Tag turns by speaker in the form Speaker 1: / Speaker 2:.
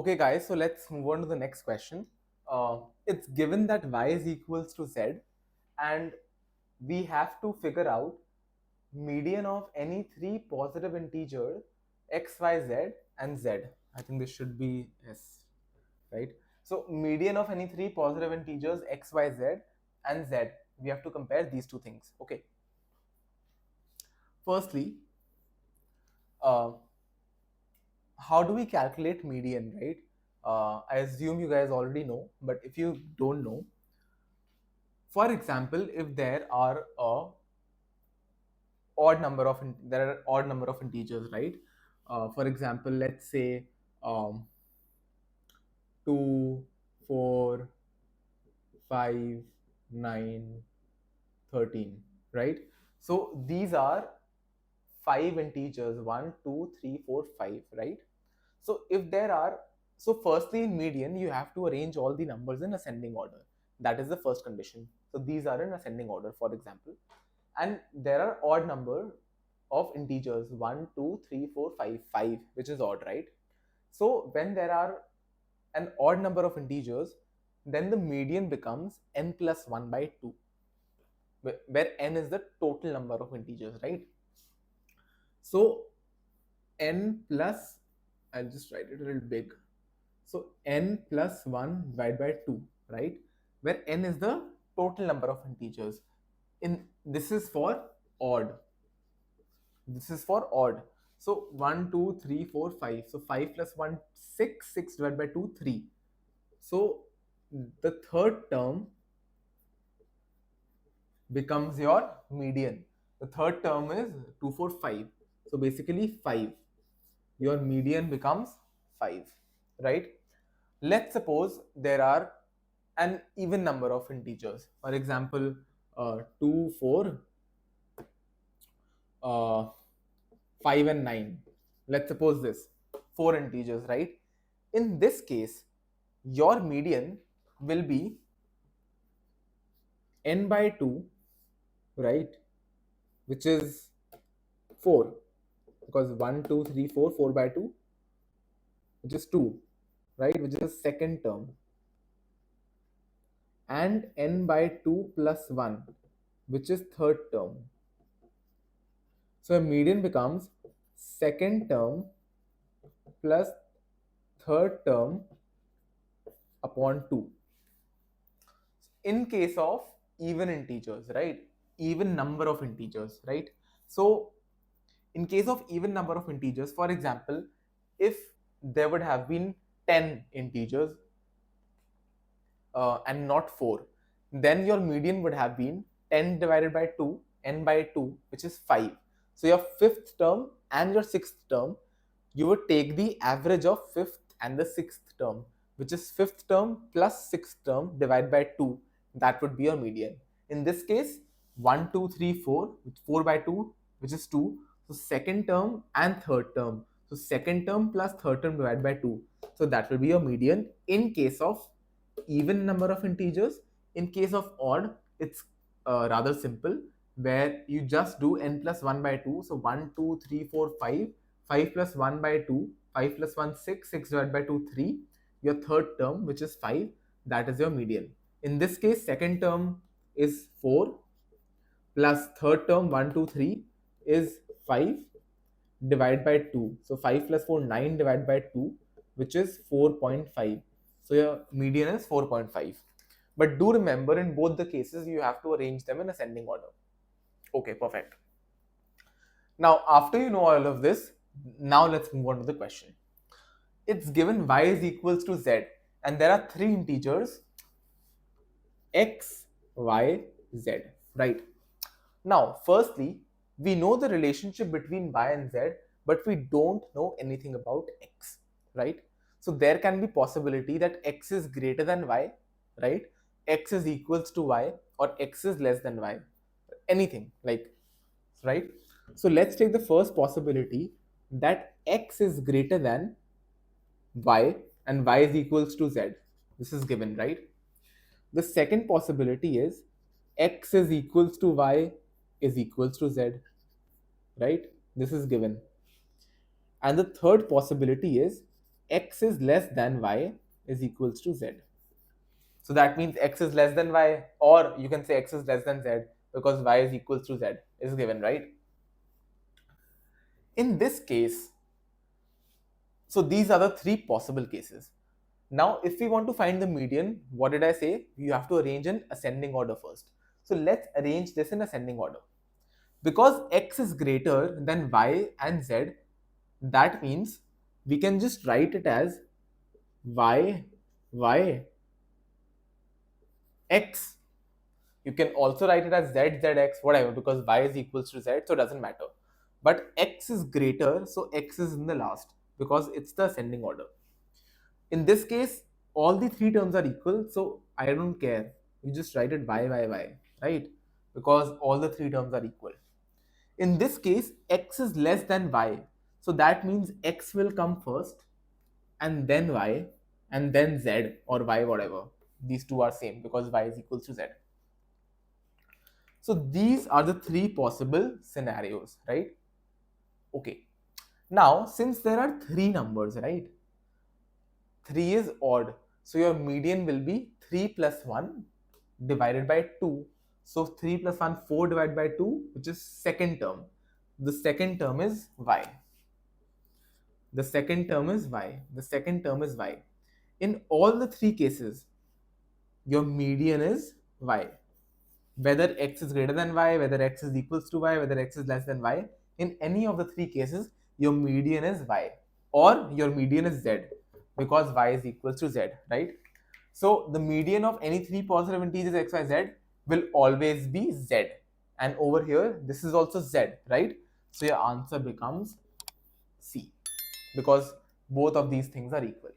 Speaker 1: Okay guys, so let's move on to the next question. It's given that y is equals to z and we have to figure out median of any three positive integers x, y, z and z. I think this should be s, right? So median of any three positive integers x, y, z and z. We have to compare these two things. Okay. Firstly, uh, how do we calculate median, right? I assume you guys already know, but if you don't know, for example, if there are odd number of integers, right? For example, let's say 2, 4, 5, 9, 13, right? So these are five integers, 1, 2, 3, 4, 5, right? So if there are, so firstly in median, you have to arrange all the numbers in ascending order. That is the first condition. So these are in ascending order, for example. And there are odd number of integers, 1, 2, 3, 4, 5, 5, which is odd, right? So when there are an odd number of integers, then the median becomes n plus 1 by 2, where n is the total number of integers, right? So n plus, I'll just write it a little big. So n plus 1 divided by 2, right? Where n is the total number of integers. This is for odd. This is for odd. So 1, 2, 3, 4, 5. So 5 plus 1, 6. 6 divided by 2, 3. So the third term becomes your median. The third term is 2, 4, 5. So basically 5. Your median becomes 5, right? Let's suppose there are an even number of integers. For example, 2, 4, 5 and 9. Let's suppose this 4 integers, right? In this case, your median will be n by 2, right? Which is 4, because 1, 2, 3, 4, 4 by 2, which is 2, right? Which is the second term. And n by 2 plus 1, which is third term. So a median becomes second term plus third term upon 2. In case of even integers, right? Even number of integers, right? So in case of even number of integers, for example, if there would have been 10 integers and not 4, then your median would have been 10 divided by 2, n by 2, which is 5. So your fifth term and your sixth term, you would take the average of fifth and the sixth term, which is fifth term plus sixth term divided by 2. That would be your median. In this case, 1, 2, 3, 4, 4 by 2, which is 2. So second term and third term. So second term plus third term divided by 2. So that will be your median in case of even number of integers. In case of odd, it's rather simple, where you just do n plus 1 by 2. So 1, 2, 3, 4, 5. 5 plus 1 by 2. 5 plus 1, 6. 6 divided by 2, 3. Your third term, which is 5, that is your median. In this case, second term is 4 plus third term 1, 2, 3 is 5 divided by 2. So 5 plus 4, 9 divided by 2, which is 4.5. So your median is 4.5. But do remember, in both the cases, you have to arrange them in ascending order. Okay, perfect. Now, after you know all of this, now let's move on to the question. It's given y is equals to z, and there are three integers x, y, z, right? Now, firstly, we know the relationship between y and z, but we don't know anything about x, right? So there can be possibility that x is greater than y, right? X is equals to y, or x is less than y, anything like, right? So let's take the first possibility, that x is greater than y and y is equals to z. This is given, right? The second possibility is x is equals to y is equals to z, right? This is given. And the third possibility is x is less than y is equals to z. So that means x is less than y, or you can say x is less than z because y is equals to z is given, right? In this case, so these are the three possible cases. Now, if we want to find the median, what did I say? You have to arrange in ascending order first. So let's arrange this in ascending order. Because x is greater than y and z, that means we can just write it as y, x. You can also write it as z, x, whatever, because y is equals to z, so it doesn't matter. But x is greater, so x is in the last because it's the ascending order. In this case, all the three terms are equal, so I don't care. You just write it y, right? Because all the three terms are equal. In this case, x is less than y, so that means x will come first, and then y, and then z or y, whatever. These two are same because y is equals to z. So these are the three possible scenarios, right? Okay. Now, since there are three numbers, right? 3 is odd. So your median will be 3 plus 1 divided by 2. So 3 plus 1, 4 divided by 2, which is second term. The second term is y. The second term is y. The second term is y. In all the three cases, your median is y. Whether x is greater than y, whether x is equals to y, whether x is less than y, in any of the three cases, your median is y, or your median is z, because y is equals to z, right? So the median of any three positive integers x, y, z will always be z. And over here, this is also z, right? So your answer becomes C, because both of these things are equal.